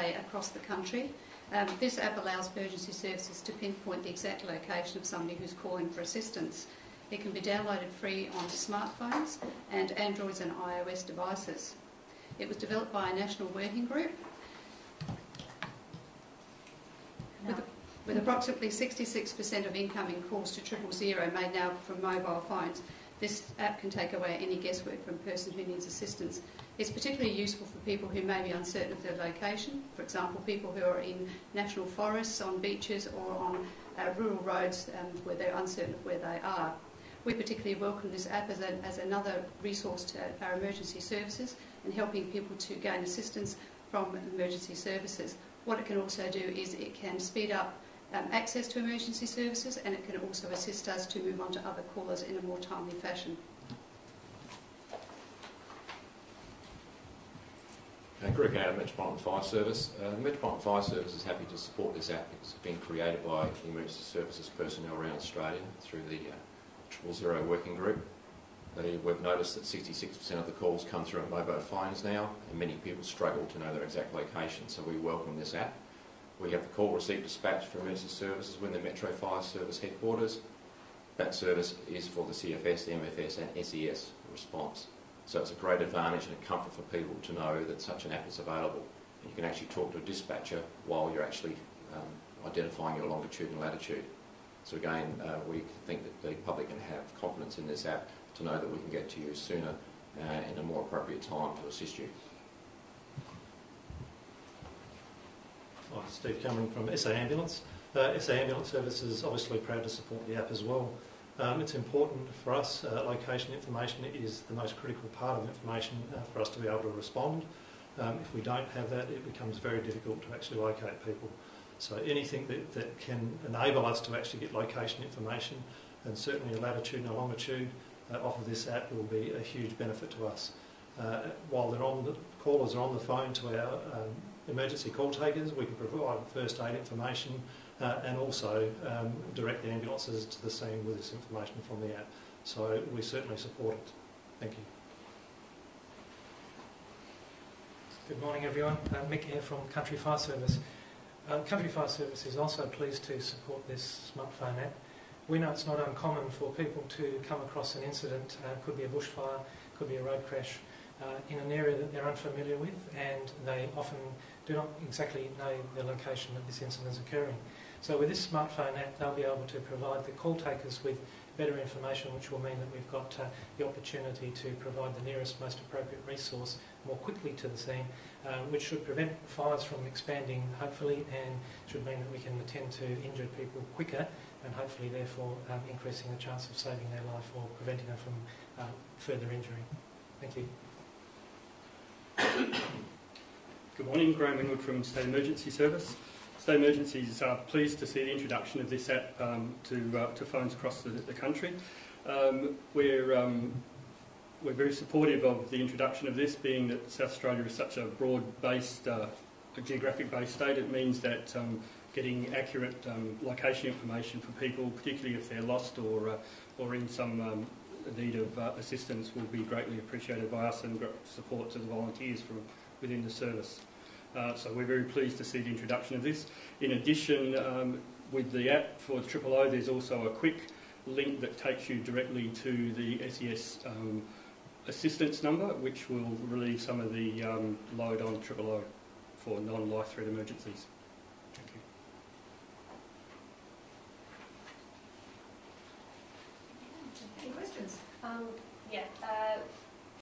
SA across the country. This app allows emergency services to pinpoint the exact location of somebody who's calling for assistance. It can be downloaded free on smartphones and Androids and iOS devices. It was developed by a national working group with approximately 66% of incoming calls to 000 made now from mobile phones. This app can take away any guesswork from a person who needs assistance. It's particularly useful for people who may be uncertain of their location, for example, people who are in national forests, on beaches or on rural roads where they're uncertain of where they are. We particularly welcome this app as another resource to our emergency services and helping people to gain assistance from emergency services. What it can also do is it can speed up access to emergency services, and it can also assist us to move on to other callers in a more timely fashion. Greg Howard, Metropolitan Fire Service. The Metropolitan Fire Service is happy to support this app because it's been created by the emergency services personnel around Australia through the 000 working group. We've noticed that 66% of the calls come through on mobile phones now, and many people struggle to know their exact location, so we welcome this app. We have the call receipt dispatch for emergency services within the Metro Fire Service headquarters. That service is for the CFS, the MFS and SES response. So it's a great advantage and a comfort for people to know that such an app is available. And you can actually talk to a dispatcher while you're actually identifying your longitude and latitude. So again, we think that the public can have confidence in this app to know that we can get to you sooner in a more appropriate time to assist you. Hi, Steve Cameron from SA Ambulance. SA Ambulance Service is obviously proud to support the app as well. It's important for us. Location information is the most critical part of information for us to be able to respond. If we don't have that, it becomes very difficult to actually locate people. So anything that can enable us to actually get location information, and certainly a latitude and a longitude off of this app, will be a huge benefit to us. While callers are on the phone to our emergency call takers, we can provide first aid information and also direct the ambulances to the scene with this information from the app. So we certainly support it. Thank you. Good morning everyone, Mick here from Country Fire Service. Country Fire Service is also pleased to support this smartphone app. We know it's not uncommon for people to come across an incident, could be a bushfire, could be a road crash, in an area that they're unfamiliar with, and they often do not exactly know the location that this incident is occurring. So with this smartphone app, they'll be able to provide the call takers with better information, which will mean that we've got the opportunity to provide the nearest, most appropriate resource more quickly to the scene, which should prevent fires from expanding, hopefully, and should mean that we can attend to injured people quicker, and hopefully, therefore, increasing the chance of saving their life or preventing them from further injury. Thank you. Good morning, Graham Winwood from State Emergency Service. State Emergencies are pleased to see the introduction of this app to phones across the country. We're very supportive of the introduction of this, being that South Australia is such a broad-based, geographic-based state. It means that getting accurate location information for people, particularly if they're lost or in some need of assistance, will be greatly appreciated by us, and support to the volunteers from within the service. So we're very pleased to see the introduction of this. In addition, with the app for 000, there's also a quick link that takes you directly to the SES assistance number, which will relieve some of the load on 000 for non-life threat emergencies. Thank you. Any questions?